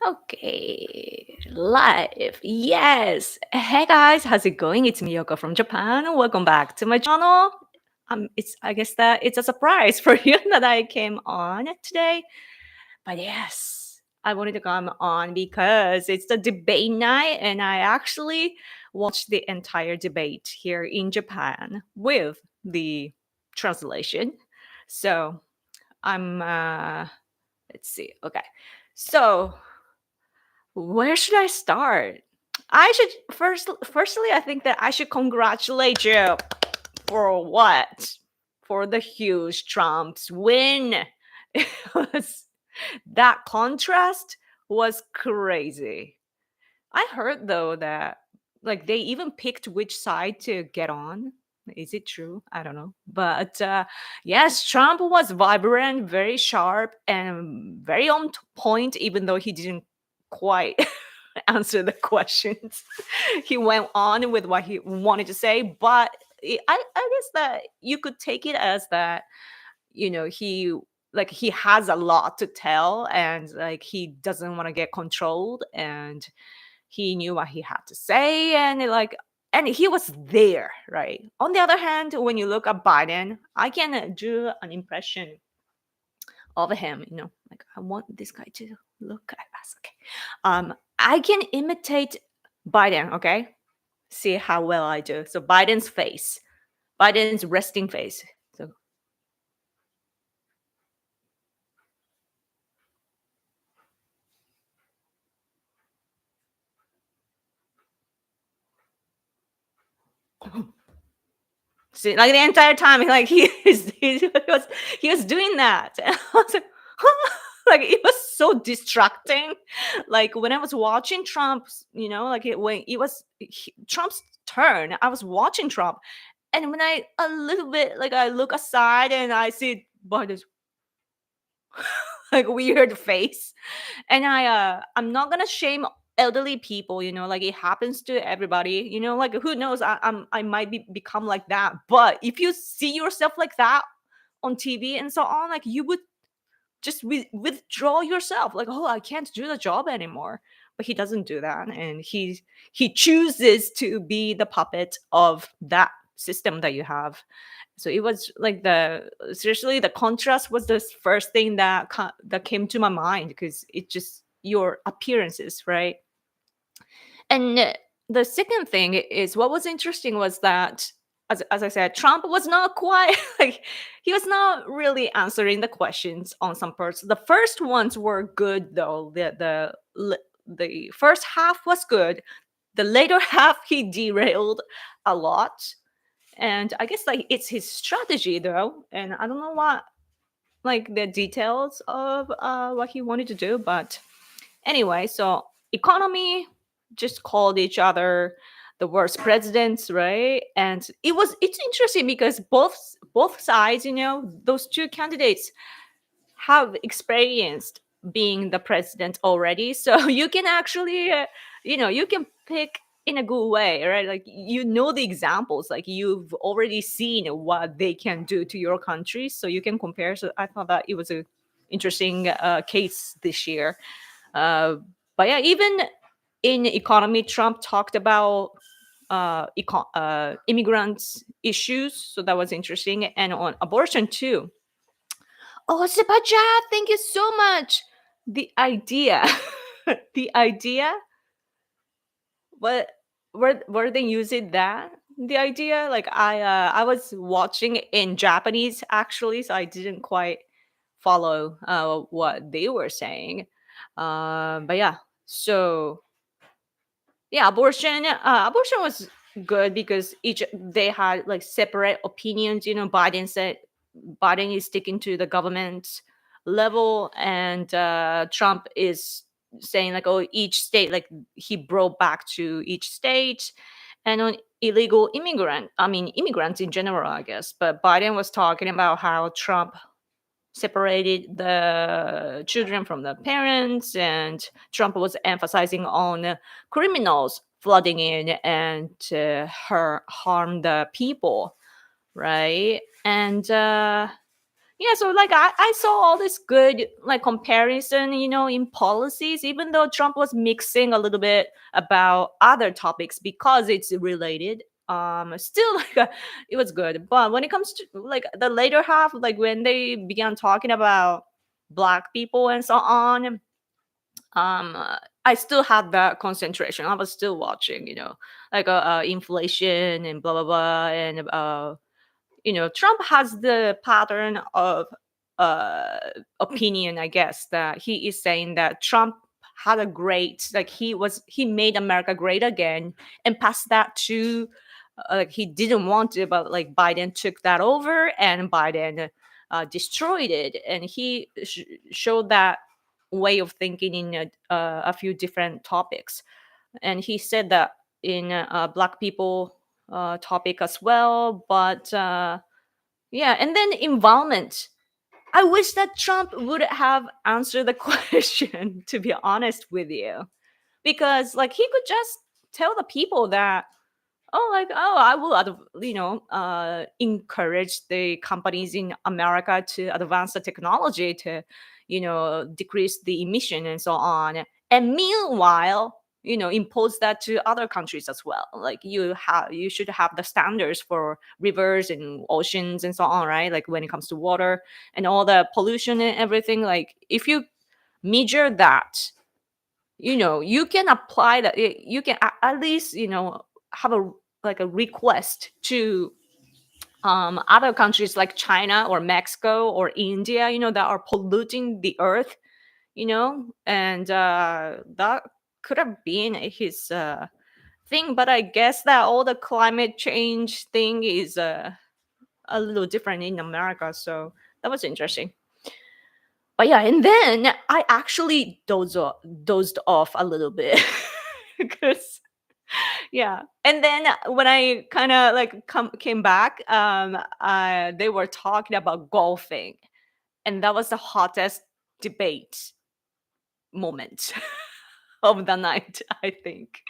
Okay, live. Yes. Hey guys, how's it going? It's me, Yoko from Japan. Welcome back to my channel. It's I guess that it's a surprise for you that I came on today. But yes, I wanted to come on because it's the debate night, and I actually watched the entire debate here in Japan with the translation. So I'm let's see. Okay. So where should I start? I should firstly I think that I should congratulate you for what? For the huge Trump's win. It was that contrast was crazy. I heard though that like they even picked which side to get on. Is it true? I don't know. But yes, Trump was vibrant, very sharp, and very on point, even though he didn't quite answer the questions. He went on with what he wanted to say, but I guess that you could take it as that, he has a lot to tell, and like he doesn't want to get controlled, and he knew what he had to say, and he was there, right? On the other hand, when you look at Biden, I can do an impression of him, like I want this guy to look at us. Okay. I can imitate Biden, okay? See how well I do. So Biden's face, Biden's resting face. So see, like the entire time, like he was doing that. And I was like, like it was so distracting. Like when I was watching Trump's, when it was Trump's turn, I was watching Trump, and when I a little bit like I look aside and I see Biden's like weird face, and I'm not gonna shame elderly people, like it happens to everybody, like who knows, I might become like that, but if you see yourself like that on TV and so on, like you would just withdraw yourself, like, oh, I can't do the job anymore. But he doesn't do that, and he chooses to be the puppet of that system that you have. So it was like the seriously the contrast was the first thing that came to my mind, because it just your appearances, right? And the second thing is, what was interesting was that, as I said, Trump was not quite like he was not really answering the questions on some parts. The first ones were good though. The first half was good. The later half he derailed a lot. And I guess like it's his strategy though. And I don't know what like the details of what he wanted to do, but anyway, so economy just called each other the worst presidents, right? And it's interesting because both sides, those two candidates have experienced being the president already. So you can actually, you can pick in a good way, right? Like the examples, like you've already seen what they can do to your country, so you can compare. So I thought that it was a interesting case this year. uh, but yeah, even in economy, Trump talked about immigrants issues, so that was interesting, and on abortion too. Oh, Sebaja, thank you so much. The idea, the idea, what were they using that? The idea, like I was watching in Japanese actually, so I didn't quite follow what they were saying. But yeah, so yeah, abortion was good because each they had like separate opinions. Biden said Biden is sticking to the government level, and Trump is saying like, oh, each state, like he brought back to each state. And on illegal immigrants in general, I guess, but Biden was talking about how Trump separated the children from the parents, and Trump was emphasizing on criminals flooding in and harm the people, right? And Yeah, so like I saw all this good like comparison, in policies, even though Trump was mixing a little bit about other topics because it's related. Still like it was good. But when it comes to like the later half, like when they began talking about black people and so on, I still had that concentration. I was still watching, like inflation and blah blah blah, and Trump has the pattern of uh opinion, I guess, that he is saying that Trump had a great, like he made America great again, and passed that to like he didn't want to, but like Biden took that over, and Biden destroyed it, and he showed that way of thinking in a few different topics. And he said that in black people topic as well, but yeah, and then environment. I wish that Trump would have answered the question, to be honest with you, because like he could just tell the people that, oh, like, oh, I will, encourage the companies in America to advance the technology to, decrease the emission and so on. And meanwhile, impose that to other countries as well. Like you should have the standards for rivers and oceans and so on, right? Like when it comes to water and all the pollution and everything. Like if you measure that, you can apply that. You can at least, have a like a request to other countries like China or Mexico or India, that are polluting the earth, and that could have been his thing. But I guess that all the climate change thing is a little different in America. So that was interesting. But yeah, and then I actually dozed off a little bit because yeah. And then when I kind of like came back, they were talking about golfing, and that was the hottest debate moment of the night. I think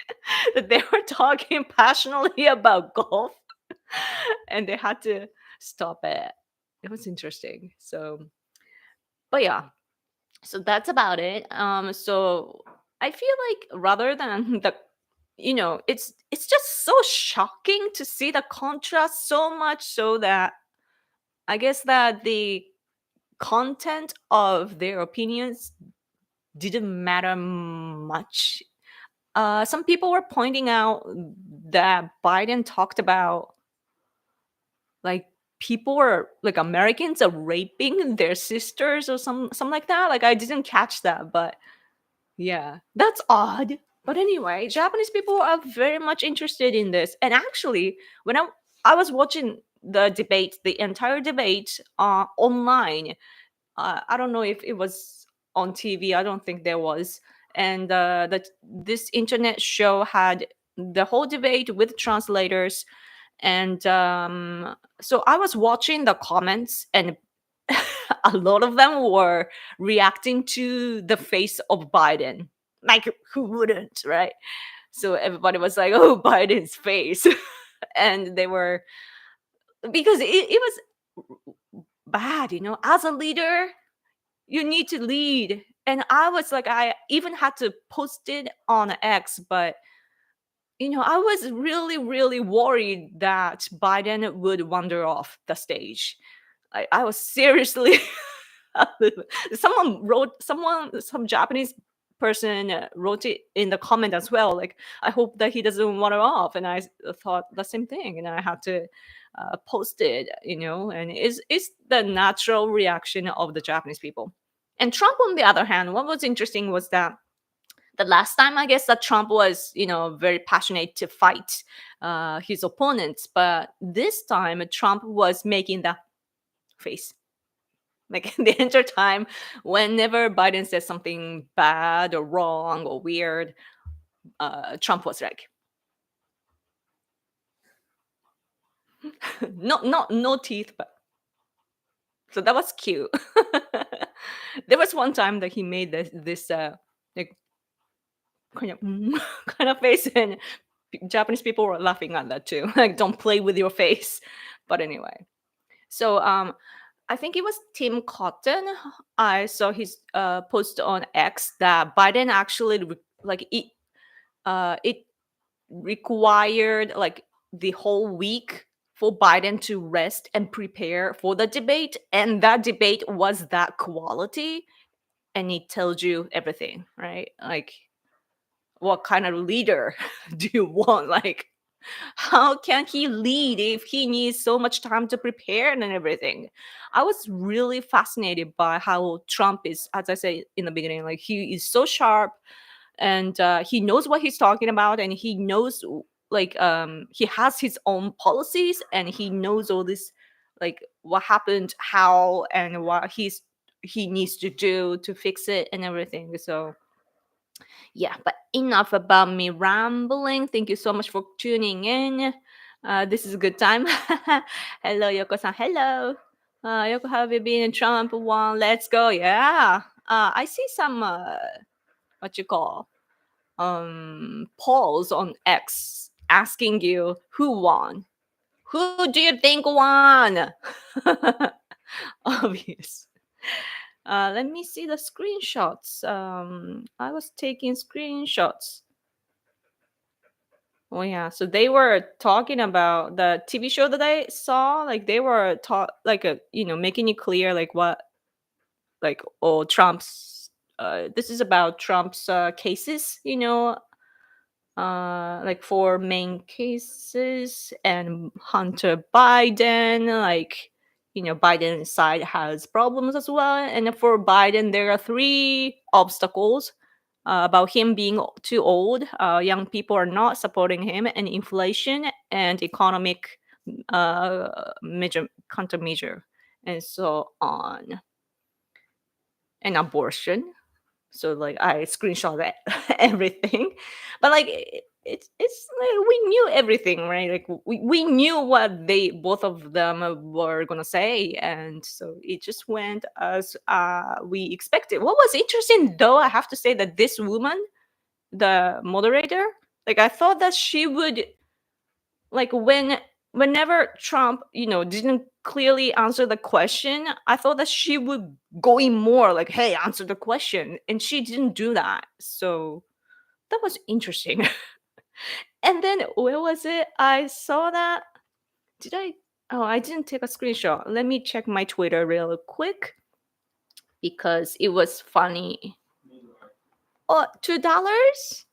that they were talking passionately about golf, and they had to stop it. It was interesting. So, but yeah, so that's about it. So I feel like rather than the, it's just so shocking to see the contrast so much, so that I guess that the content of their opinions didn't matter much. Some people were pointing out that Biden talked about like people were like Americans are raping their sisters or something like that. Like I didn't catch that, but yeah, that's odd. But anyway, Japanese people are very much interested in this. And actually, when I was watching the debate, the entire debate online, I don't know if it was on TV. I don't think there was. And that this internet show had the whole debate with translators. And so I was watching the comments, and a lot of them were reacting to the face of Biden. Like, who wouldn't, right? So everybody was like, oh, Biden's face. And they were, because it was bad, as a leader, you need to lead. And I was like, I even had to post it on X, but I was really, really worried that Biden would wander off the stage. I was seriously. Some Japanese person wrote it in the comment as well. Like, I hope that he doesn't wander off. And I thought the same thing, and I had to post it. And it's the natural reaction of the Japanese people. And Trump, on the other hand, what was interesting was that the last time, I guess, that Trump was, very passionate to fight his opponents, but this time Trump was making the face. Like the entire time, whenever Biden says something bad or wrong or weird, Trump was like, no teeth, but so that was cute. There was one time that he made this like kind of kind of face, and Japanese people were laughing at that too. Like, don't play with your face. But anyway, so I think it was Tim Cotton. I saw his post on X that Biden actually it required like the whole week for Biden to rest and prepare for the debate, and that debate was that quality, and it tells you everything, right? Like, what kind of leader do you want? Like, how can he lead if he needs so much time to prepare and everything? I was really fascinated by how Trump is, as I said in the beginning, like he is so sharp, and he knows what he's talking about, and he knows he has his own policies, and he knows all this, like what happened, how, and what he needs to do to fix it and everything. So yeah, but enough about me rambling. Thank you so much for tuning in. This is a good time. Hello, Yoko-san. Hello. Yoko, have you been in Trump one? Let's go. Yeah. I see some what you call polls on X asking you who won. Who do you think won? Obvious. Let me see the screenshots. I was taking screenshots. Oh yeah, so they were talking about the TV show that I saw. Like they were making it clear like what Trump's. This is about Trump's cases. Like 4 main cases, and Hunter Biden. Like Biden's side has problems as well, and for Biden there are 3 obstacles about him being too old. Young people are not supporting him, and inflation and economic countermeasure, and so on, and abortion. So like I screenshot that everything, but like it's like we knew everything, right? Like we knew what they both of them were gonna say, and so it just went as we expected. What was interesting though, I have to say that this woman, the moderator, like I thought that she would like whenever Trump, didn't clearly answer the question, I thought that she would go in more like, hey, answer the question. And she didn't do that. So that was interesting. And then where was it? I saw that. Did I? Oh, I didn't take a screenshot. Let me check my Twitter real quick because it was funny. Oh, $2?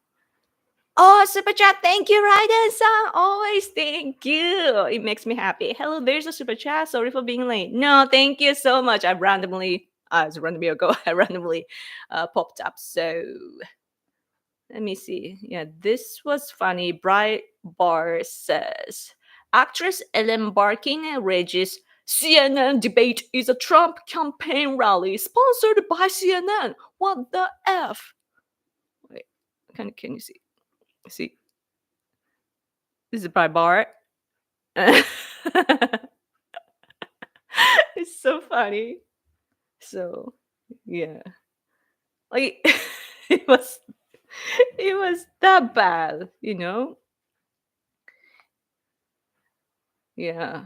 Oh, super chat. Thank you, Raiden-san. Always thank you. It makes me happy. Hello, there's a super chat. Sorry for being late. No, thank you so much. I randomly, it's a random ago, I randomly popped up. So let me see. Yeah, this was funny. Breitbart says, actress Ellen Barkin rages, CNN debate is a Trump campaign rally sponsored by CNN. What the F? Wait, can you see? See, this is by Bart. It's so funny. So yeah, like it was that bad, Yeah.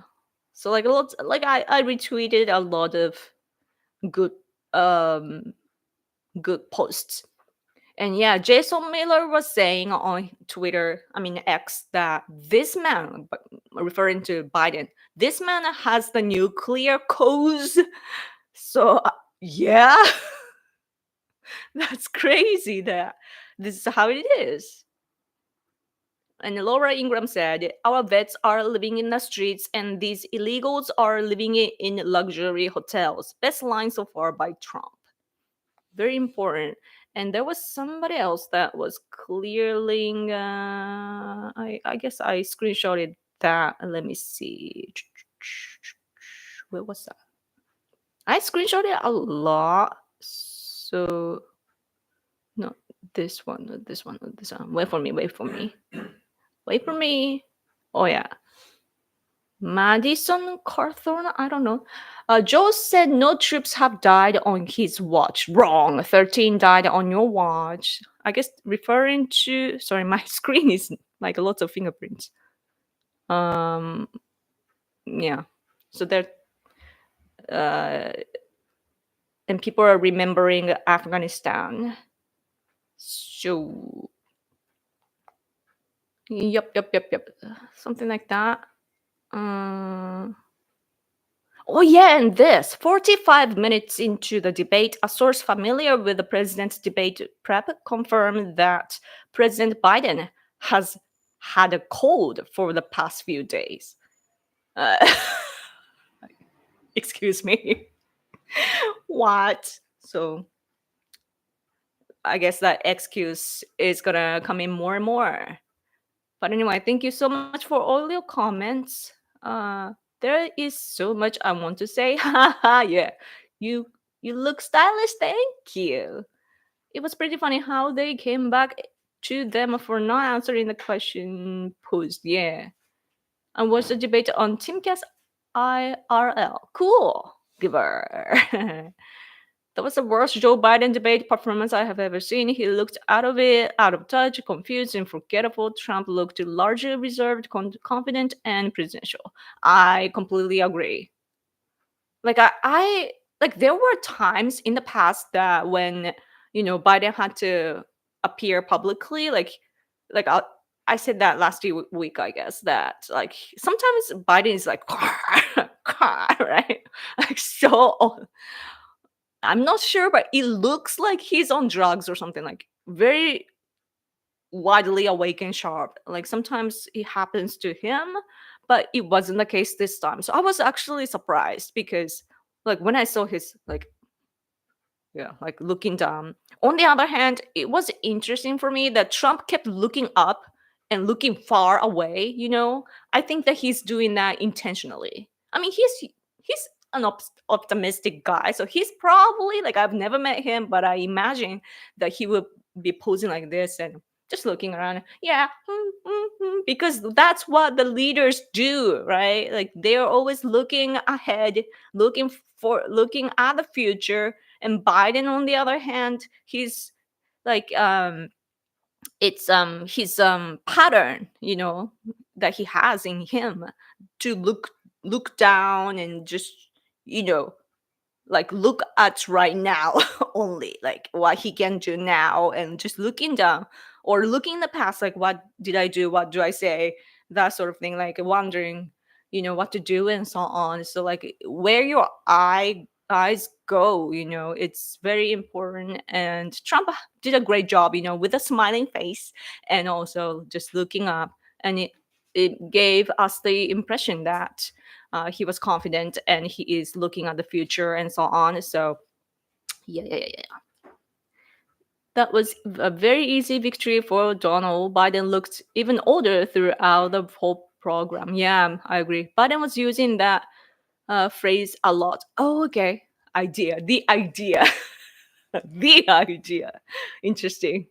So like a lot, like I retweeted a lot of good good posts. And yeah, Jason Miller was saying on Twitter, I mean X, that this man, referring to Biden, this man has the nuclear codes. So yeah, that's crazy that this is how it is. And Laura Ingram said, our vets are living in the streets and these illegals are living in luxury hotels. Best line so far by Trump. Very important. And there was somebody else that was clearly, I guess I screenshotted that. Let me see. Where was that? I screenshotted a lot. So, no, this one, not this one, not this one. Wait for me. Wait for me. Oh, yeah. Madison Carthorne? I don't know. Joe said no troops have died on his watch. Wrong. 13 died on your watch. I guess referring to... Sorry, my screen is like lots of fingerprints. Yeah. So there... and people are remembering Afghanistan. So, yep. Something like that. Oh, yeah, and this 45 minutes into the debate, a source familiar with the president's debate prep confirmed that President Biden has had a cold for the past few days. Excuse me. What? So, I guess that excuse is gonna come in more and more. But anyway, thank you so much for all your comments. There is so much I want to say. Yeah, you look stylish. Thank you. It was pretty funny how they came back to them for not answering the question posed. Yeah, and watch the debate on Timcast IRL. Cool, giver. That was the worst Joe Biden debate performance I have ever seen. He looked out of it, out of touch, confused, and forgettable. Trump looked largely reserved, confident, and presidential. I completely agree. Like I like there were times in the past that when Biden had to appear publicly, like I said that last week, I guess that like sometimes Biden is like right, like so. I'm not sure, but it looks like he's on drugs or something, like very widely awake and sharp. Like sometimes it happens to him, but it wasn't the case this time. So I was actually surprised because like when I saw his like looking down. On the other hand, it was interesting for me that Trump kept looking up and looking far away, I think that he's doing that intentionally. I mean, he's an optimistic guy, so he's probably like I've never met him, but I imagine that he would be posing like this and just looking around. Yeah, because that's what the leaders do, right? Like they're always looking ahead, looking at the future. And Biden, on the other hand, he's like it's his pattern, that he has in him to look down and just you know like look at right now only, like what he can do now, and just looking down or looking in the past, like what did I do, what do I say, that sort of thing, like wondering what to do and so on. So like where your eyes go, it's very important. And Trump did a great job, with a smiling face and also just looking up, and it gave us the impression that he was confident and he is looking at the future and so on. So yeah. That was a very easy victory for Donald. Biden looked even older throughout the whole program. Yeah, I agree. Biden was using that phrase a lot. Oh, okay. The idea. The idea. Interesting.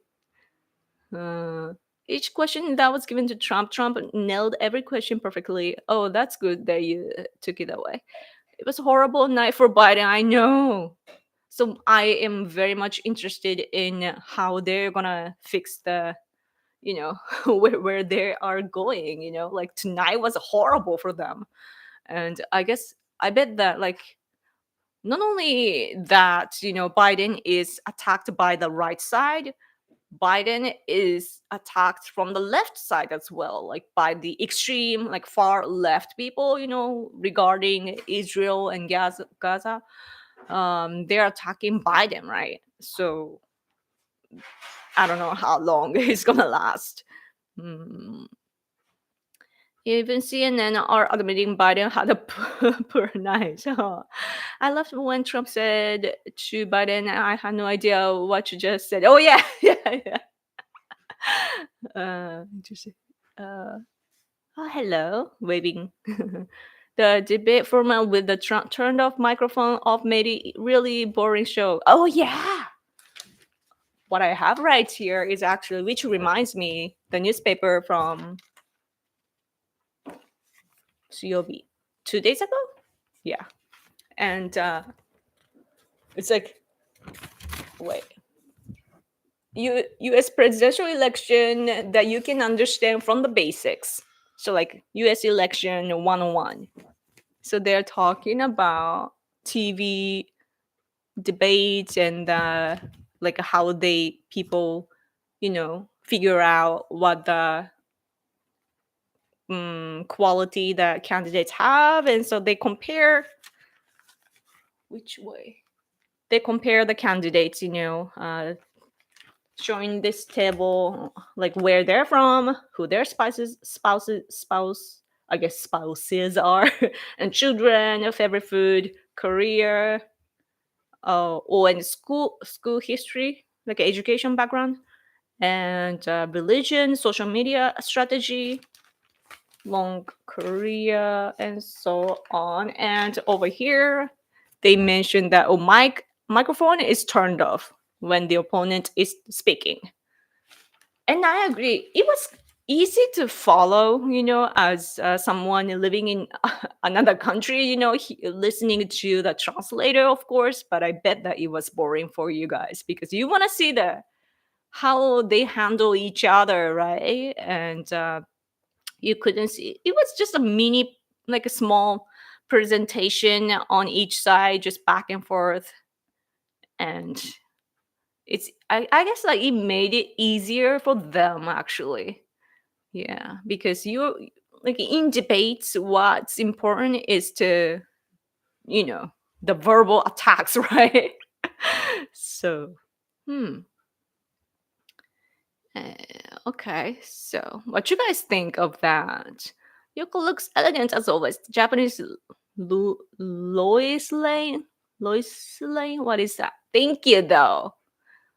Each question that was given to Trump nailed every question perfectly. Oh, that's good that you took it away. It was a horrible night for Biden, I know. So I am very much interested in how they're gonna fix the, where they are going. Like tonight was horrible for them, and I bet that like not only that Biden is attacked by the right side, Biden is attacked from the left side as well, like by the extreme, like far left people, regarding Israel and Gaza. They're attacking Biden, right? So I don't know how long it's gonna last. Even CNN are admitting Biden had a poor night. So I loved when Trump said to Biden, "I had no idea what you just said." Oh yeah, yeah. Interesting. Oh, hello, waving. The debate format with the turned off microphone off made it really boring show. Oh yeah. What I have right here is actually, which reminds me, the newspaper from Suyobi 2 days ago. Yeah, and it's like, wait. U.S. presidential election that you can understand from the basics. So like U.S. election 101. So they're talking about TV debates and like how people figure out what the quality that candidates have, and so they compare which way they compare the candidates, showing this table like where they're from, who their spouses are, and children, favorite food, career, and school history, like education background, and religion, social media strategy, long career, and so on. And over here, they mentioned that microphone is turned off when the opponent is speaking. And I agree. It was easy to follow, as someone living in another country, listening to the translator, of course. But I bet that it was boring for you guys because you want to see how they handle each other, right? And you couldn't see. It was just like a small presentation on each side, just back and forth. And I guess like it made it easier for them actually. Yeah, because you like in debates, what's important is to, the verbal attacks, right? So, okay. So, what you guys think of that? Yoko looks elegant as always. Japanese Lois Lane? Lois Lane? What is that? Thank you, though.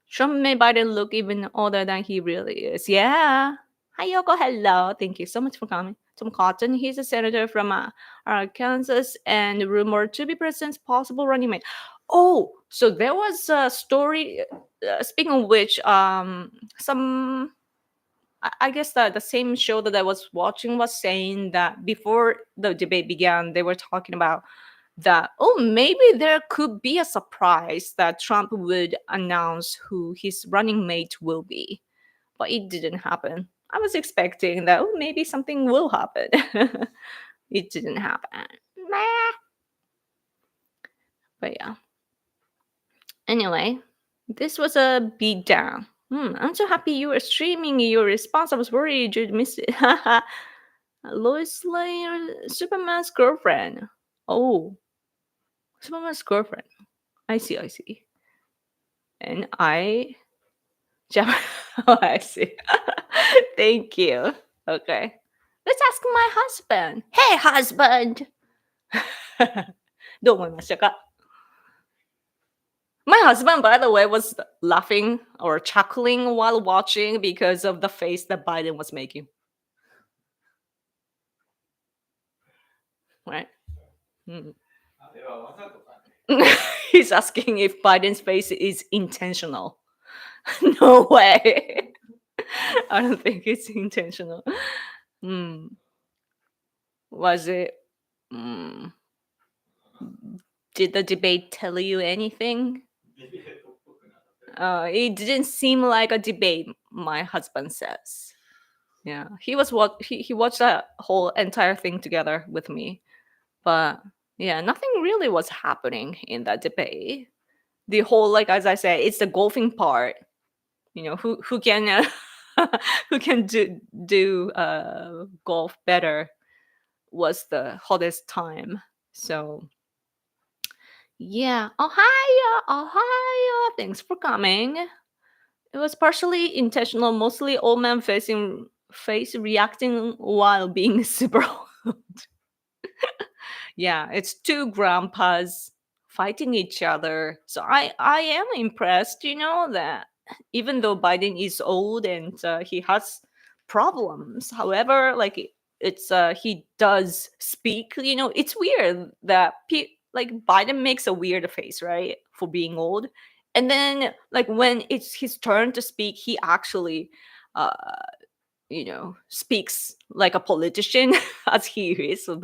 Trump made Biden look even older than he really is. Yeah. Hi, Yoko. Hello. Thank you so much for coming. Tom Cotton, he's a senator from Arkansas and rumored to be president's possible running mate. Oh, so there was a story. Speaking of which, I guess that the same show that I was watching was saying that before the debate began, they were talking about that, maybe there could be a surprise that Trump would announce who his running mate will be. But it didn't happen. I was expecting that, maybe something will happen. It didn't happen. Meh. But yeah. Anyway, this was a beatdown. I'm so happy you were streaming your response. I was worried you'd miss it. Lois Lane, Superman's girlfriend. Oh, Superman's girlfriend. I see. And I... oh, I see. Thank you. Okay. Let's ask my husband. Hey, husband! どう思いましたか? My husband, by the way, was laughing or chuckling while watching because of the face that Biden was making. Right? He's asking if Biden's face is intentional. No way. I don't think it's intentional. Was it? Did the debate tell you anything? It didn't seem like a debate, my husband says. Yeah, he watched that whole entire thing together with me. But yeah, nothing really was happening in that debate. The whole, like as I said, it's the golfing part. Who can who can do golf better was the hottest time. So yeah, Ohio, thanks for coming. It was partially intentional, mostly old man face reacting while being super old. Yeah, it's two grandpas fighting each other. So I am impressed, that even though Biden is old and he has problems, however, like it's he does speak. It's weird that like Biden makes a weird face, right, for being old, and then like when it's his turn to speak, he actually speaks like a politician as he is. So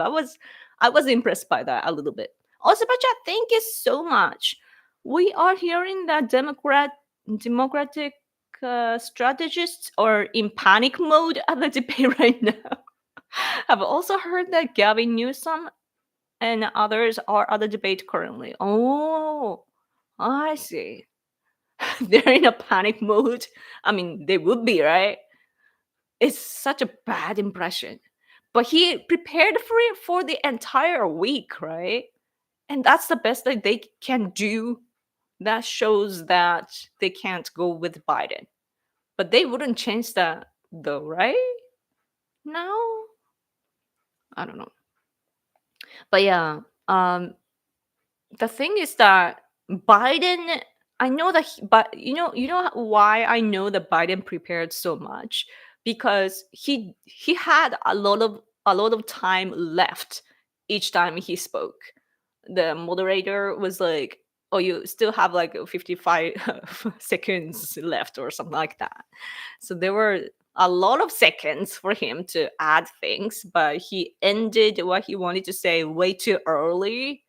I was impressed by that a little bit. Also, Bacha, thank you so much. We are hearing that democratic strategists are in panic mode at the debate right now. I've also heard that Gavin Newsom and others are at the debate currently. Oh, I see. They're in a panic mode. I mean, they would be, right? It's such a bad impression. But he prepared for it for the entire week, right? And that's the best that they can do. That shows that they can't go with Biden. But they wouldn't change that though, right? No? I don't know. But yeah, the thing is that Biden, I know that, but you know why I know that Biden prepared so much, because he had a lot of time left each time he spoke. The moderator was like, "Oh, you still have like 55 seconds left," or something like that. So there were a lot of seconds for him to add things, but he ended what he wanted to say way too early,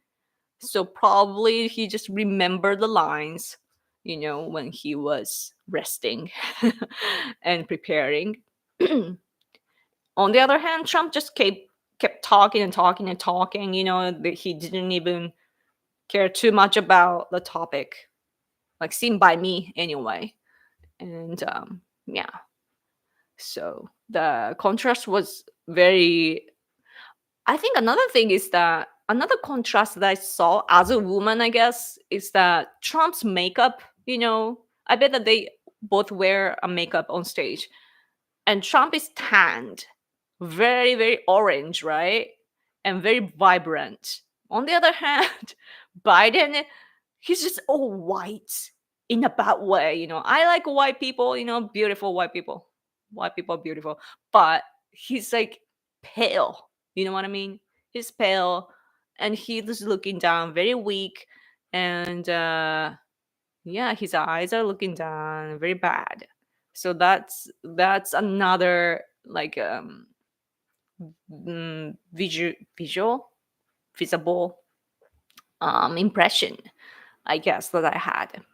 so probably he just remembered the lines, when he was resting and preparing. On the other hand, Trump just kept talking and talking and talking. That he didn't even care too much about the topic, like seen by me anyway. And yeah, so the contrast was very. I think another thing is that another contrast that I saw as a woman, I guess, is that Trump's makeup, I bet that they both wear a makeup on stage. And Trump is tanned, very, very orange, right? And very vibrant. On the other hand, Biden, he's just all white in a bad way. I like white people, beautiful white people. White people are beautiful. But he's like pale. You know what I mean? He's pale and he's looking down, very weak. And yeah, his eyes are looking down, very bad. So that's another like visible impression, I guess, that I had.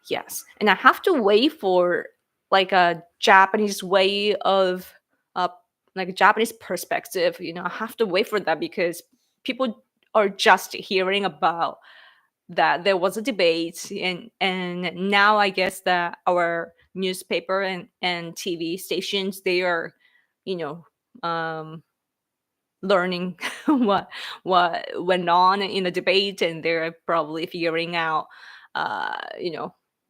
Yes, and I have to wait for like a Japanese way of uh like a Japanese perspective. I have to wait for that because people are just hearing about that there was a debate, and now I guess that our newspaper and TV stations, they are, you know, um learning what went on in the debate, and they're probably figuring out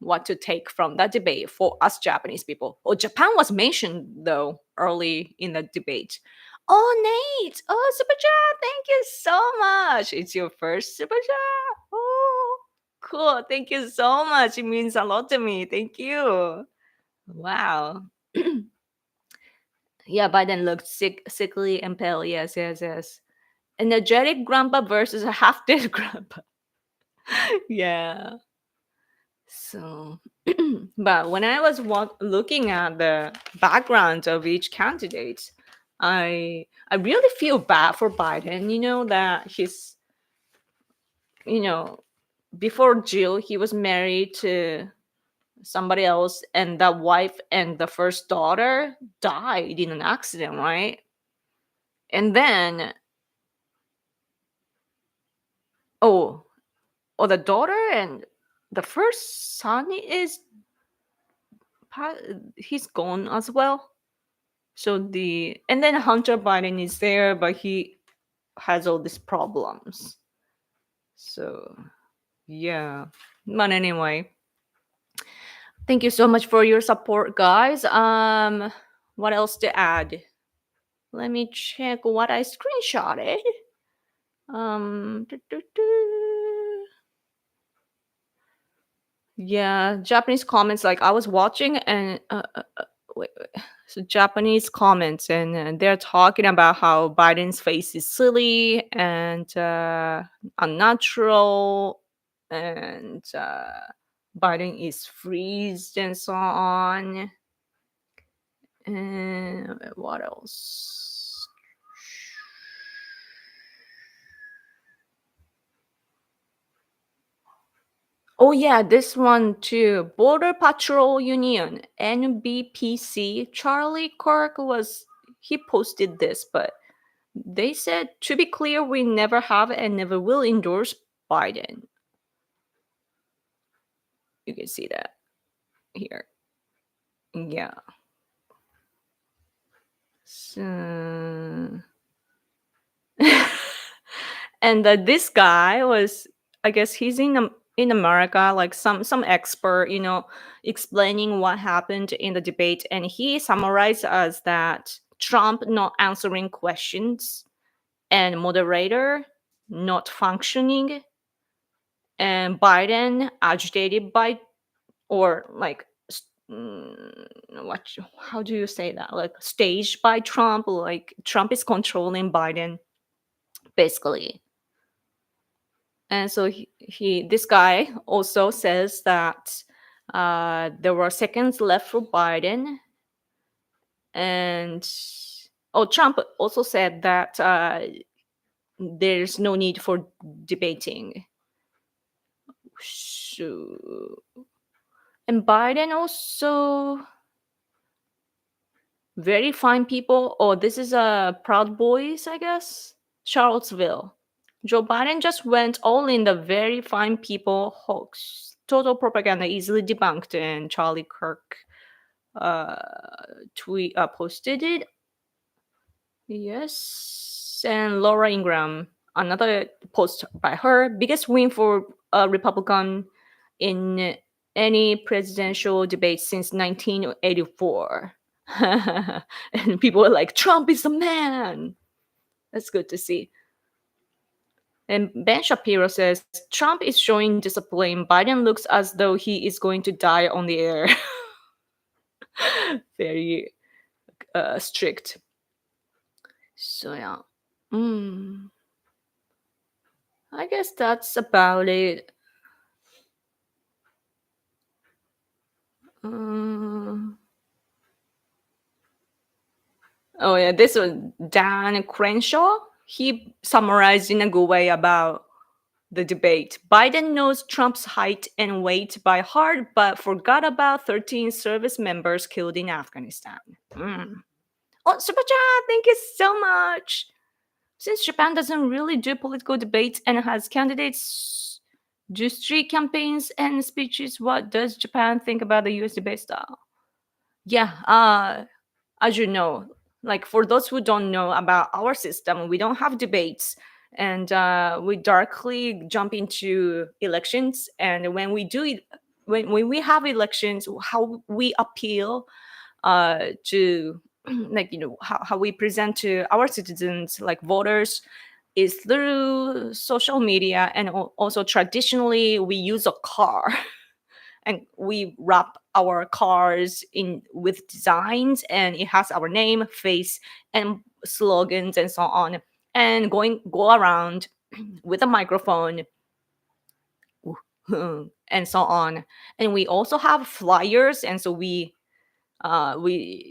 what to take from that debate for us Japanese people. Oh, Japan was mentioned though early in the debate. Oh, Nate, oh, super chat, thank you so much. It's your first super chat. Oh, cool, thank you so much. It means a lot to me. Thank you. Wow. Yeah, Biden looked sickly and pale. Yes, yes, yes. Energetic grandpa versus a half dead grandpa. Yeah. So, but when I was looking at the background of each candidate, I really feel bad for Biden. That he's, you know before Jill, he was married to somebody else, and the wife and the first daughter died in an accident, right? And then, oh, the daughter and the first son is he's gone as well. So and then Hunter Biden is there, but he has all these problems. So yeah. But anyway, thank you so much for your support, guys. What else to add? Let me check what I screenshotted. Yeah, Japanese comments. Like I was watching, and wait. So Japanese comments, and they're talking about how Biden's face is silly and unnatural, and Biden is freezed and so on. And what else? Oh yeah, this one too. Border Patrol Union, NBPC. Charlie Kirk he posted this, but They said, to be clear, we never have and never will endorse Biden. You can see that here. Yeah. So... and this guy was, I guess he's in America, like some expert, explaining what happened in the debate, and he summarized as that Trump not answering questions, and moderator not functioning, and Biden agitated by, or like what, how do you say that, like staged by Trump, like Trump is controlling Biden basically. And so this guy also says that there were seconds left for Biden, and Trump also said that there's no need for debating. So, and Biden also very fine people. Oh, this is Proud Boys, I guess, Charlottesville. Joe Biden just went all in the very fine people hoax. Total propaganda easily debunked, and Charlie Kirk posted it. Yes, and Laura Ingraham, another post by her. Biggest win for a Republican in any presidential debate since 1984. And people were like, Trump is the man. That's good to see. And Ben Shapiro says, Trump is showing discipline. Biden looks as though he is going to die on the air. Very strict. So, yeah. I guess that's about it. Oh, yeah. This was Dan Crenshaw. He summarized in a good way about the debate. Biden knows Trump's height and weight by heart, but forgot about 13 service members killed in Afghanistan. Oh, Super-chan, thank you so much. Since Japan doesn't really do political debates and has candidates do street campaigns and speeches, what does Japan think about the US debate style? Yeah, as you know, like for those who don't know about our system, we don't have debates, and we darkly jump into elections. And when we do it, when we have elections, how we appeal to like how we present to our citizens, like voters, is through social media, and also traditionally we use a car. And we wrap our cars in with designs, and it has our name, face, and slogans and so on, and go around with a microphone and so on. And we also have flyers, and so we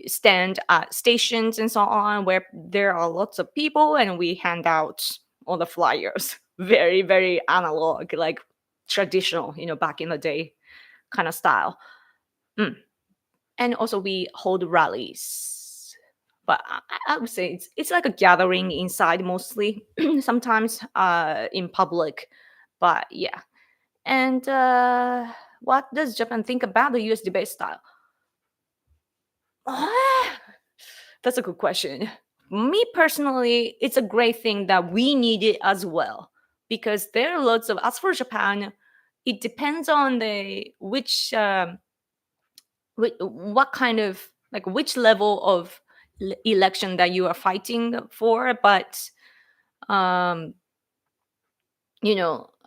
stand at stations and so on where there are lots of people, and we hand out all the flyers. Very, very analog, like traditional, back in the day kind of style. And also we hold rallies, but I would say it's like a gathering inside mostly, sometimes in public, but yeah. And what does Japan think about the US debate style? That's a good question. Me personally, it's a great thing that we need it as well, because there are lots of, as for Japan, it depends on what kind of, like, which level of election that you are fighting for. But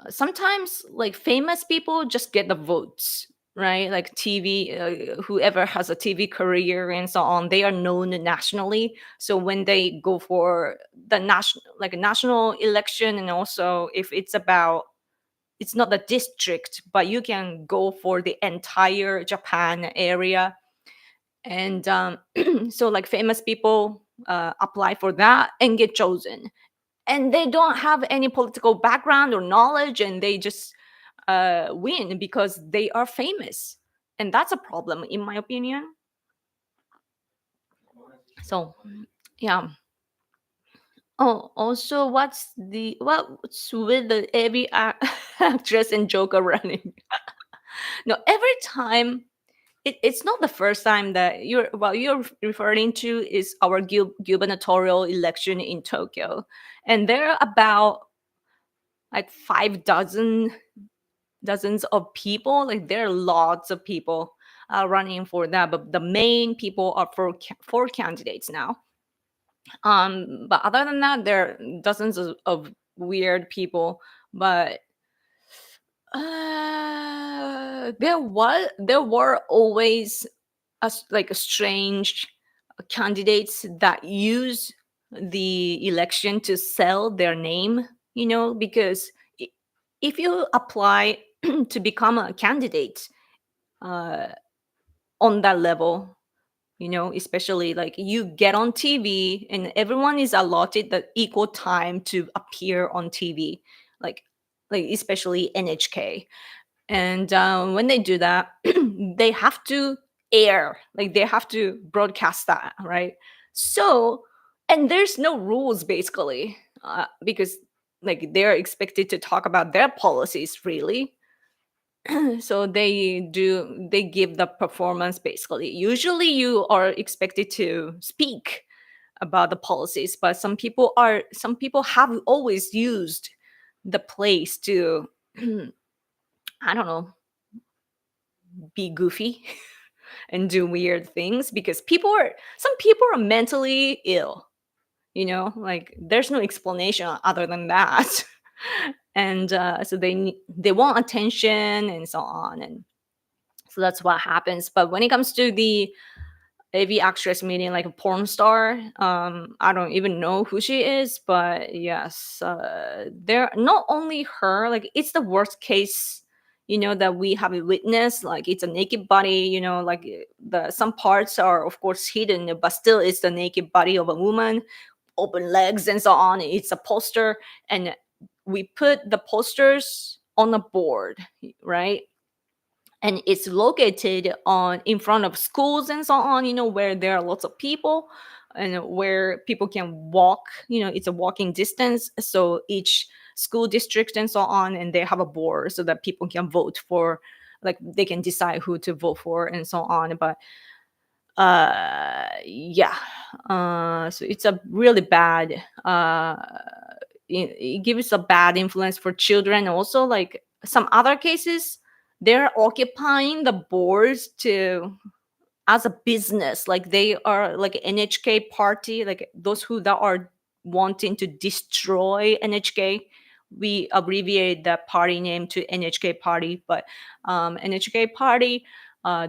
sometimes like famous people just get the votes, right? Like TV, whoever has a TV career and so on, they are known nationally. So when they go for the national election, and also if it's not the district, but you can go for the entire Japan area. And so like famous people apply for that and get chosen, and they don't have any political background or knowledge, and they just win because they are famous. And that's a problem in my opinion. So yeah, Oh, also, what's with the every actress and Joker running? No, every time it's not the first time that you're referring to is our gubernatorial election in Tokyo, and there are about like 5 dozens of people. Like there are lots of people running for that, but the main people are four candidates now. But other than that, there are dozens of weird people. But there were always like a strange candidates that use the election to sell their name. Because i- if you apply to become a candidate uh, on that level, especially like you get on TV and everyone is allotted the equal time to appear on TV, like especially NHK. And when they do that, they have to air, like they have to broadcast that, right? So, and there's no rules basically, because like they're expected to talk about their policies really. So they give the performance basically. Usually you are expected to speak about the policies, but some people have always used the place to I don't know, be goofy and do weird things, because some people are mentally ill, like there's no explanation other than that. And so they want attention and so on, and so that's what happens. But when it comes to the AV actress, meaning like a porn star, I don't even know who she is, but yes, they're not only her, like it's the worst case, that we have witnessed. Like it's a naked body, like the some parts are of course hidden, but still it's the naked body of a woman, open legs and so on. It's a poster, and we put the posters on a board, right? And it's located on in front of schools and so on, where there are lots of people and where people can walk. It's a walking distance, so each school district and so on, and they have a board so that people can vote for, like they can decide who to vote for and so on. But yeah, so it's a really bad, it gives a bad influence for children also. Like some other cases, they're occupying the boards to as a business, like they are like NHK party, like those who that are wanting to destroy NHK. We abbreviate that party name to NHK party, but NHK party,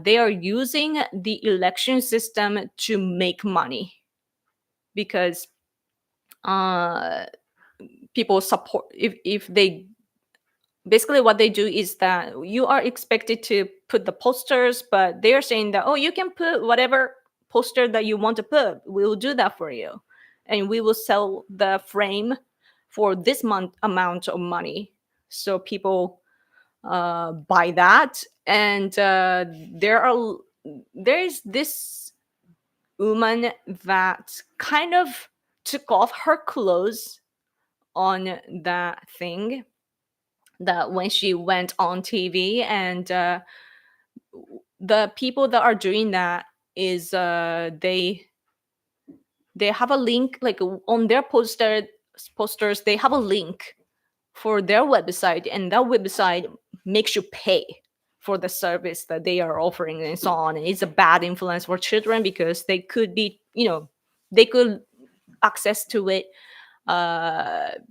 they are using the election system to make money, because uh, people support, if they basically what they do is that you are expected to put the posters, but they're saying that, oh, you can put whatever poster that you want to put, we will do that for you, and we will sell the frame for this month amount of money. So people buy that. And there's this woman that kind of took off her clothes on that thing, that when she went on TV. And the people that are doing that is they have a link, like on their posters they have a link for their website, and that website makes you pay for the service that they are offering and so on. And it's a bad influence for children, because they could be, they could access to it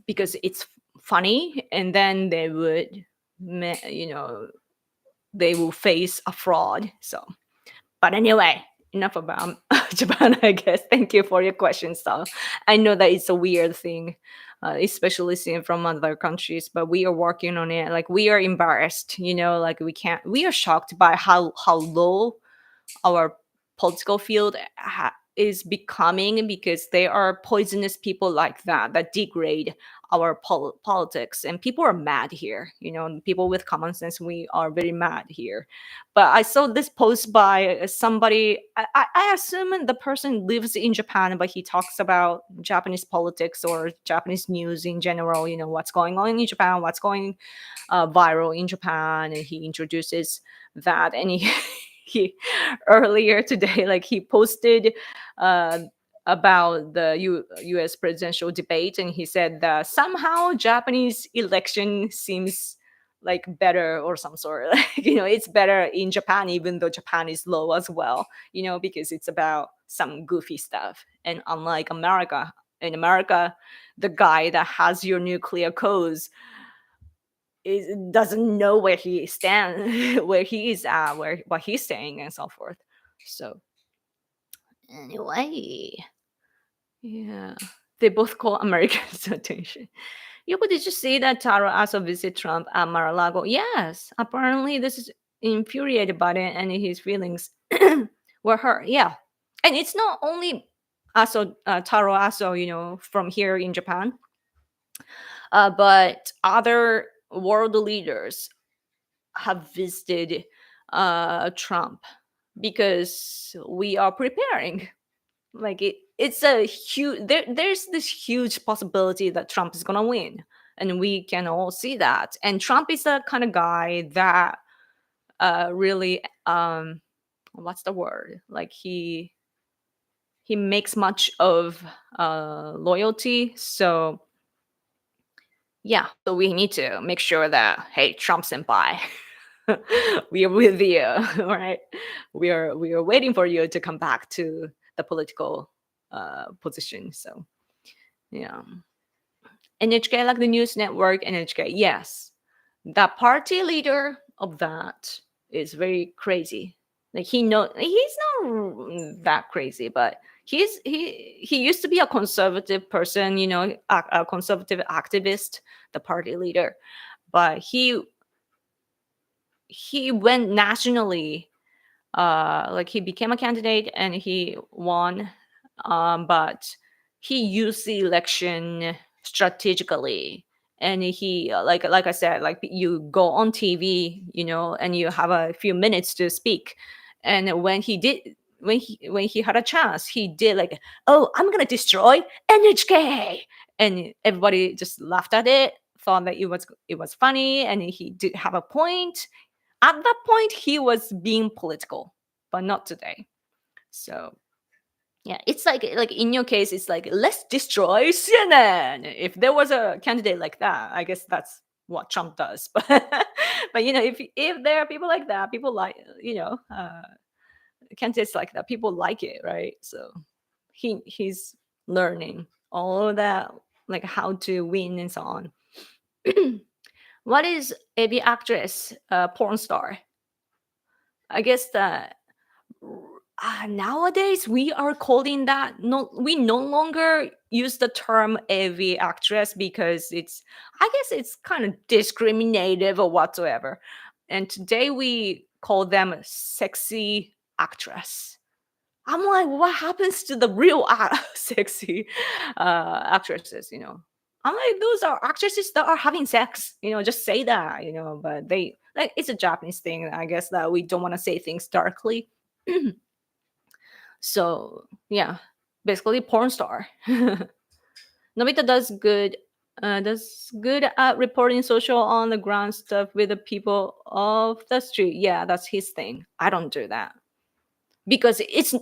because it's funny, and then they would you know they will face a fraud. So, but anyway, enough about Japan, I guess. Thank you for your question, Sal. I know that it's a weird thing, especially seen from other countries, but we are working on it. Like we are embarrassed, like we are shocked by how low our political field is becoming, because they are poisonous people like that degrade our politics, and people are mad here. People with common sense, we are very mad here. But I saw this post by somebody. I assume the person lives in Japan, but he talks about Japanese politics or Japanese news in general. What's going on in Japan, what's going viral in Japan, and he introduces that. And he earlier today, like, he posted uh, about the U.S. presidential debate, and he said that somehow Japanese election seems like better or some sort. It's better in Japan, even though Japan is low as well. Because it's about some goofy stuff. And unlike America, in America, the guy that has your nuclear codes doesn't know where he stands, where he is at, what he's saying, and so forth. So anyway, yeah, they both call Americans attention. Yoko, did you see that Taro also visited Trump at Mar-a-Lago? Yes, apparently this is infuriated by it, and his feelings were hurt. Yeah, and it's not only Taro Aso, from here in Japan, but other world leaders have visited Trump, because we are preparing. Like, it's a huge, there's this huge possibility that Trump is gonna win, and we can all see that. And Trump is the kind of guy that really what's the word? Like, he makes much of loyalty. So yeah, so we need to make sure that, hey, Trump senpai, we are with you, all right? We are waiting for you to come back to the political position. So yeah, NHK, like the news network NHK, yes, the party leader of that is very crazy. Like, he's not that crazy, but he used to be a conservative person, a conservative activist, the party leader. But he went nationally, like, he became a candidate and he won, but he used the election strategically. And he, like I said, like, you go on TV, and you have a few minutes to speak. And when he had a chance, he did, like, oh, I'm gonna destroy NHK, and everybody just laughed at it, thought that it was funny, and he did have a point. At that point, he was being political, but not today. So yeah, it's like in your case, it's like, let's destroy CNN. If there was a candidate like that, I guess that's what Trump does. But if there are people like that, people like candidates like that, people like it, right? So he's learning all of that, like how to win and so on. What is AV actress, porn star? I guess that nowadays we are calling that, no, we no longer use the term AV actress, because I guess it's kind of discriminative or whatsoever. And today we call them sexy actress. I'm like, what happens to the real sexy actresses? I'm like, those are actresses that are having sex. Just say that. But they, like, it's a Japanese thing, I guess, that we don't want to say things darkly. So yeah, basically porn star. Nobita does good at reporting social on the ground stuff with the people of the street. Yeah, that's his thing. I don't do that, because it's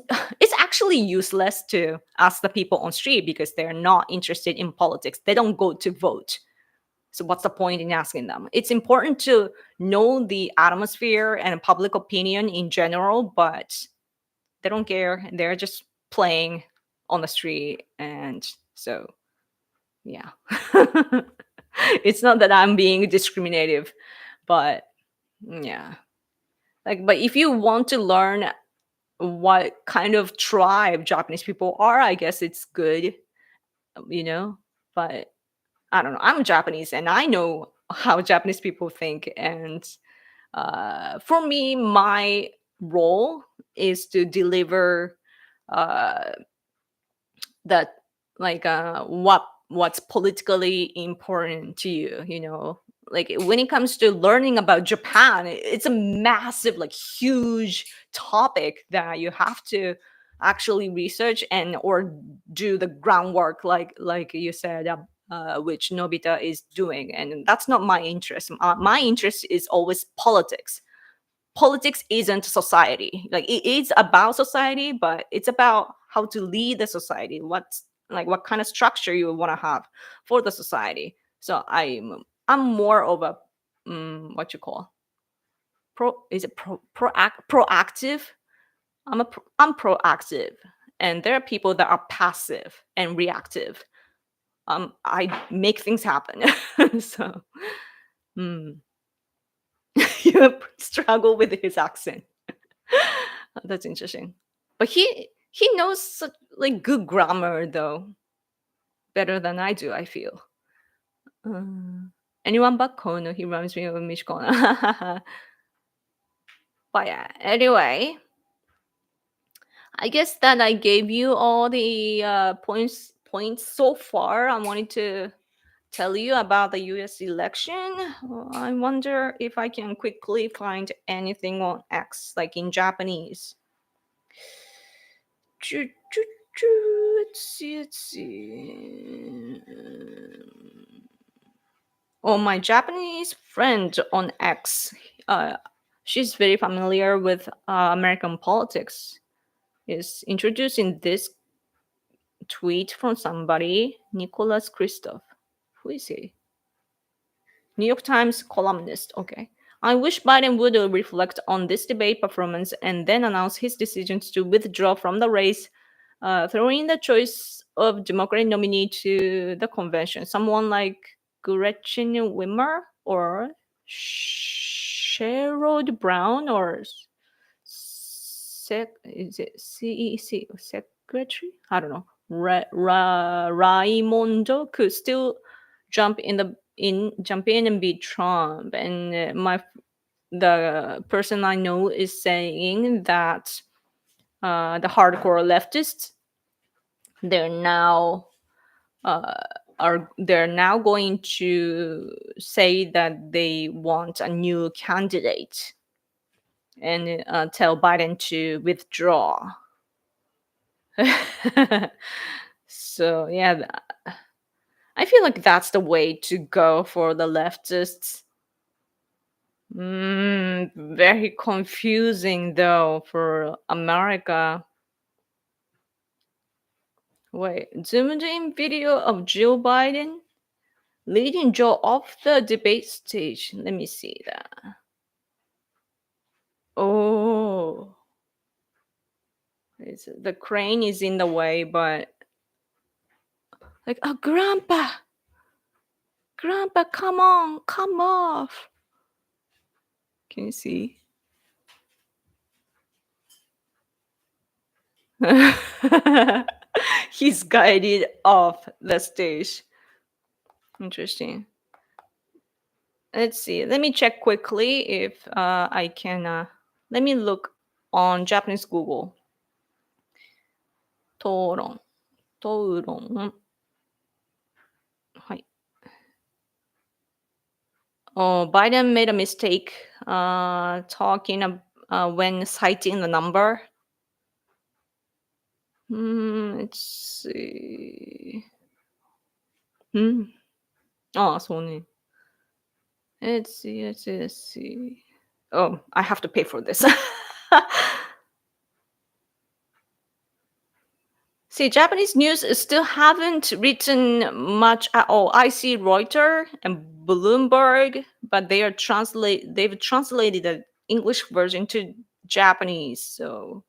actually useless to ask the people on street, because they're not interested in politics. They don't go to vote. So what's the point in asking them? It's important to know the atmosphere and public opinion in general, but they don't care. They're just playing on the street. And so yeah. It's not that I'm being discriminative, but yeah. Like, but if you want to learn what kind of tribe Japanese people are, I guess it's good, but I don't know. I'm Japanese and I know how Japanese people think. And for me, my role is to deliver uh, that like what's politically important to you, you know. Like when it comes to learning about Japan, it's a massive, like huge topic that you have to actually research and or do the groundwork, like you said, which Nobita is doing, and that's not my interest. My interest is always politics. Politics isn't society. Like it is about society, but it's about how to lead the society. What's like what kind of structure you want to have for the society. So I'm more of a what you call proactive. I'm proactive, and there are people that are passive and reactive. I make things happen. So mm. You struggle with his accent. That's interesting. But he knows such, like good grammar though, better than I do. I feel. Anyone but Kono, he reminds me of Mishkona. But yeah, anyway, I guess that I gave you all the points so far. I wanted to tell you about the US election. I wonder if I can quickly find anything on X, like in Japanese. Let's see. Oh, my Japanese friend on X, she's very familiar with American politics, is introducing this tweet from somebody, Nicholas Christoph. Who is he? New York Times columnist. Okay. I wish Biden would reflect on this debate performance and then announce his decisions to withdraw from the race, throwing the choice of Democratic nominee to the convention. Someone like Gretchen Whitmer or Sherrod Brown or is it CEC secretary? I don't know. Raimondo could still jump in and beat Trump. And the person I know is saying that the hardcore leftists they're now going to say that they want a new candidate and tell Biden to withdraw. So yeah, I feel like that's the way to go for the leftists. Very confusing though for America. Wait, zoomed in video of Joe Biden leading Joe off the debate stage. Let me see that. Oh, the crane is in the way, but like, oh, Grandpa, come on, come off. Can you see? He's guided off the stage. Interesting. Let's see. Let me check quickly if I can. Let me look on Japanese Google. 討論。はい。Oh, Biden made a mistake talking when citing the number. Let's see. ああ、そうね。Let's see. Oh, I have to pay for this. See, Japanese news still haven't written much at all. I see Reuters and Bloomberg, but they've translated the English version to Japanese. So,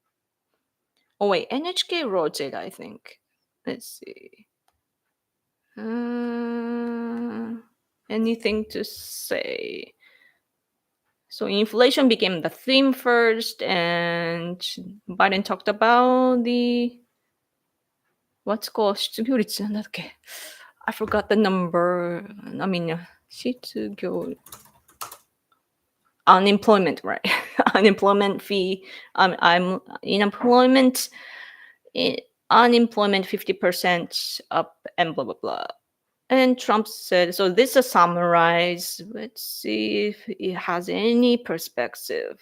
oh wait, NHK wrote it, I think. Let's see. Anything to say? So inflation became the theme first, and Biden talked about the what's called 失業率なんだっけ? I forgot the number. I mean, 失業 unemployment, right? Unemployment fee. I'm unemployment unemployment 50% up and blah blah blah. And Trump said, so this is a summarize. Let's see if it has any perspective.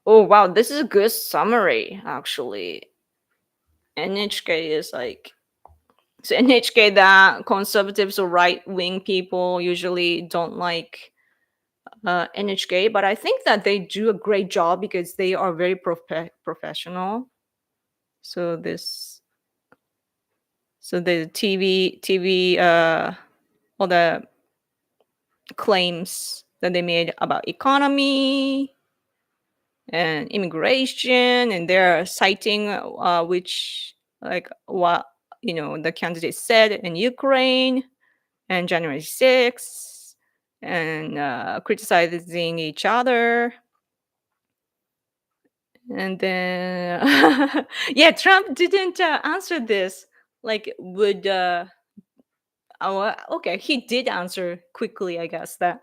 Oh wow, this is a good summary actually. NHK is like, so NHK that conservatives or right wing people usually don't like NHK, but I think that they do a great job because they are very professional. So this, so the TV, all the claims that they made about economy and immigration, and they're citing which, like, what the candidate said in Ukraine and January 6th, and criticizing each other. And then yeah, Trump didn't answer this, like, would okay, he did answer quickly, I guess, that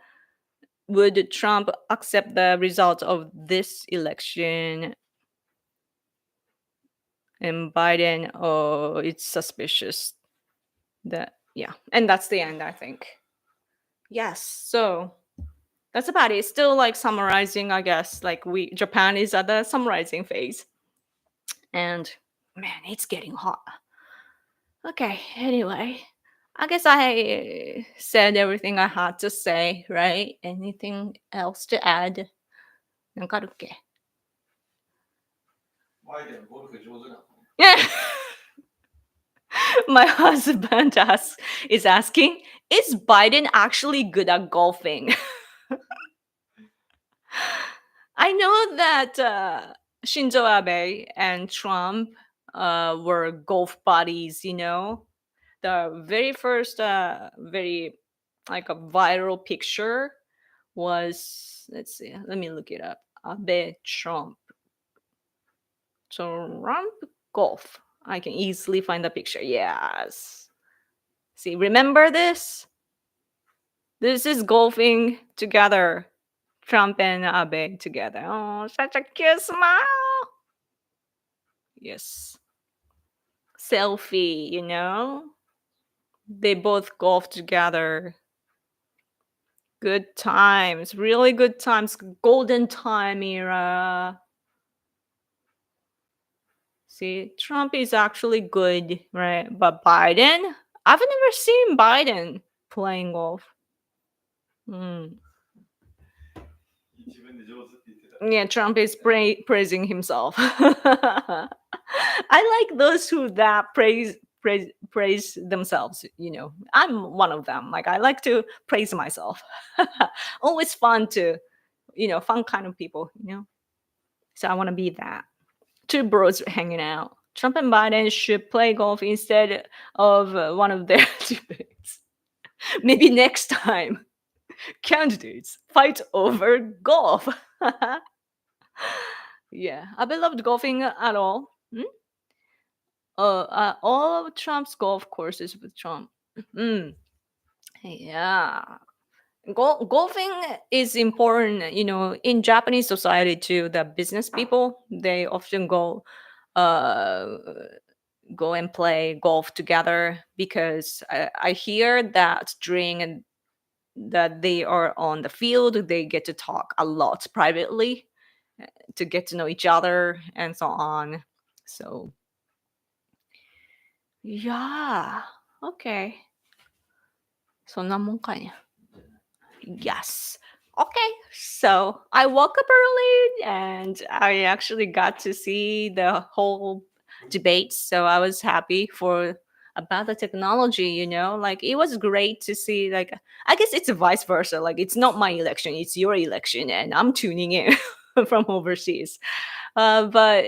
would Trump accept the result of this election? And Biden, oh, it's suspicious that, yeah. And that's the end, I think. Yes, so that's about it. Still like summarizing, I guess. Like, Japan is at the summarizing phase. And man, it's getting hot. Okay, anyway. I guess I said everything I had to say, right? Anything else to add? なんかあるっけ? バイデンゴルフ上手なの？ My husband is asking, is Biden actually good at golfing? I know that Shinzo Abe and Trump were golf buddies, The very first, very like a viral picture was, let's see, let me look it up. Abe Trump. Trump golf. I can easily find the picture. Yes. See, remember this? This is golfing together. Trump and Abe together. Oh, such a cute smile. Yes. Selfie, They both golf together. Good times. Really good times. Golden time era. See, Trump is actually good, right? But Biden? I've never seen Biden playing golf. Hmm. 自分で上手って言ってた。 Yeah, Trump is praising himself. I like those who that praise themselves. I'm one of them. Like, I like to praise myself. Always fun to, fun kind of people. So I want to be that. Two bros hanging out. Trump and Biden should play golf instead of one of their debates. Maybe next time. Candidates fight over golf. Yeah, I've loved golfing at all. All of Trump's golf courses with Trump. Yeah. Golfing is important, in Japanese society too. The business people, they often go and play golf together because I hear that during that they are on the field, they get to talk a lot privately to get to know each other and so on. So, yeah. Okay. そんなもんかいな. Yes. Okay. So I woke up early and I actually got to see the whole debate. So I was happy about the technology, like it was great to see, like, I guess it's vice versa. Like, it's not my election, it's your election and I'm tuning in from overseas. But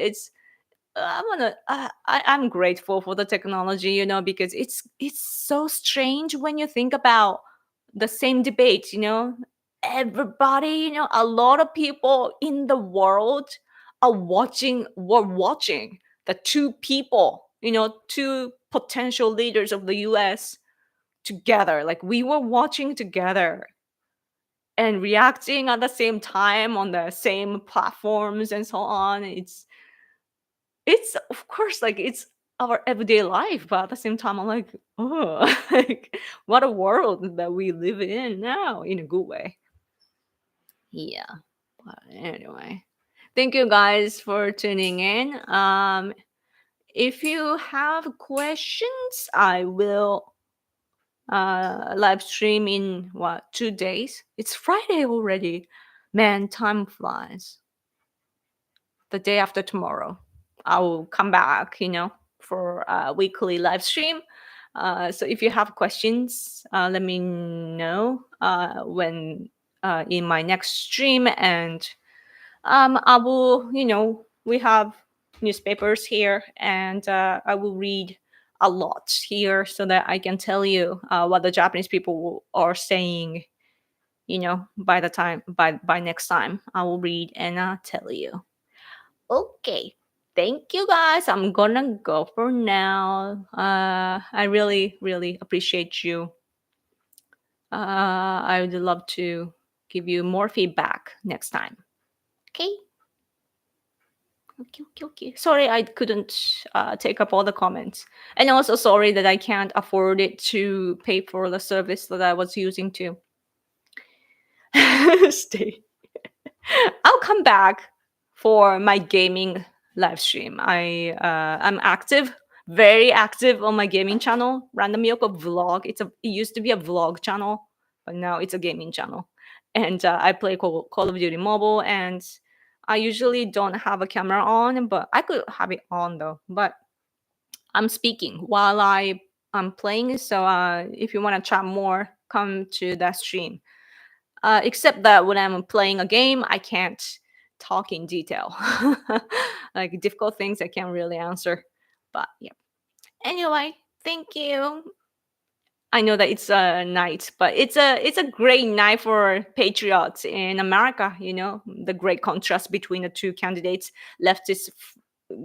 I'm grateful for the technology, because it's so strange when you think about the same debate, everybody, a lot of people in the world were watching the two people, two potential leaders of the US together. Like, we were watching together. and reacting at the same time on the same platforms and so on. It's of course like it's our everyday life, but at the same time I'm like, oh, like what a world that we live in now in a good way. Yeah. But anyway, thank you guys for tuning in. If you have questions, I will live stream in what 2 days. It's Friday already. Man, time flies. The day after tomorrow, I will come back, for a weekly live stream. So if you have questions, let me know when in my next stream, and I will, we have newspapers here, and I will read a lot here so that I can tell you what the Japanese people are saying. By the time by next time, I will read and tell you. Okay. Thank you guys. I'm gonna go for now. I really, really appreciate you. I would love to give you more feedback next time. Okay. Okay. Sorry I couldn't take up all the comments. And also sorry that I can't afford it to pay for the service that I was using to stay. I'll come back for my gaming live stream. I'm active, very active on my gaming channel, Random Yoko Vlog. It used to be a vlog channel, but now it's a gaming channel. And I play Call of Duty Mobile, and I usually don't have a camera on, but I could have it on though. But I'm speaking while I'm playing. So if you want to chat more, come to that stream. Except that when I'm playing a game, I can't talk in detail. Like difficult things I can't really answer. But yeah. Anyway, thank you. I know that it's a night, but it's a great night for patriots in America. The great contrast between the two candidates. Leftists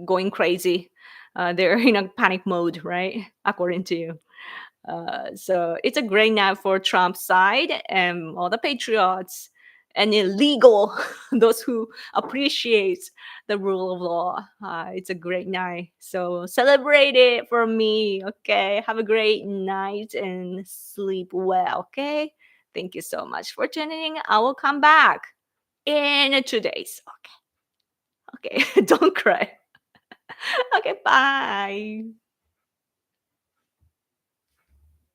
going crazy. They're in a panic mode, right? According to you. So it's a great night for Trump's side and all the patriots and illegal, those who appreciate the rule of law. It's a great night. So celebrate it for me. Okay. Have a great night and sleep well. Okay. Thank you so much for tuning in. I will come back in 2 days. Okay. Okay. Don't cry. Okay. Bye.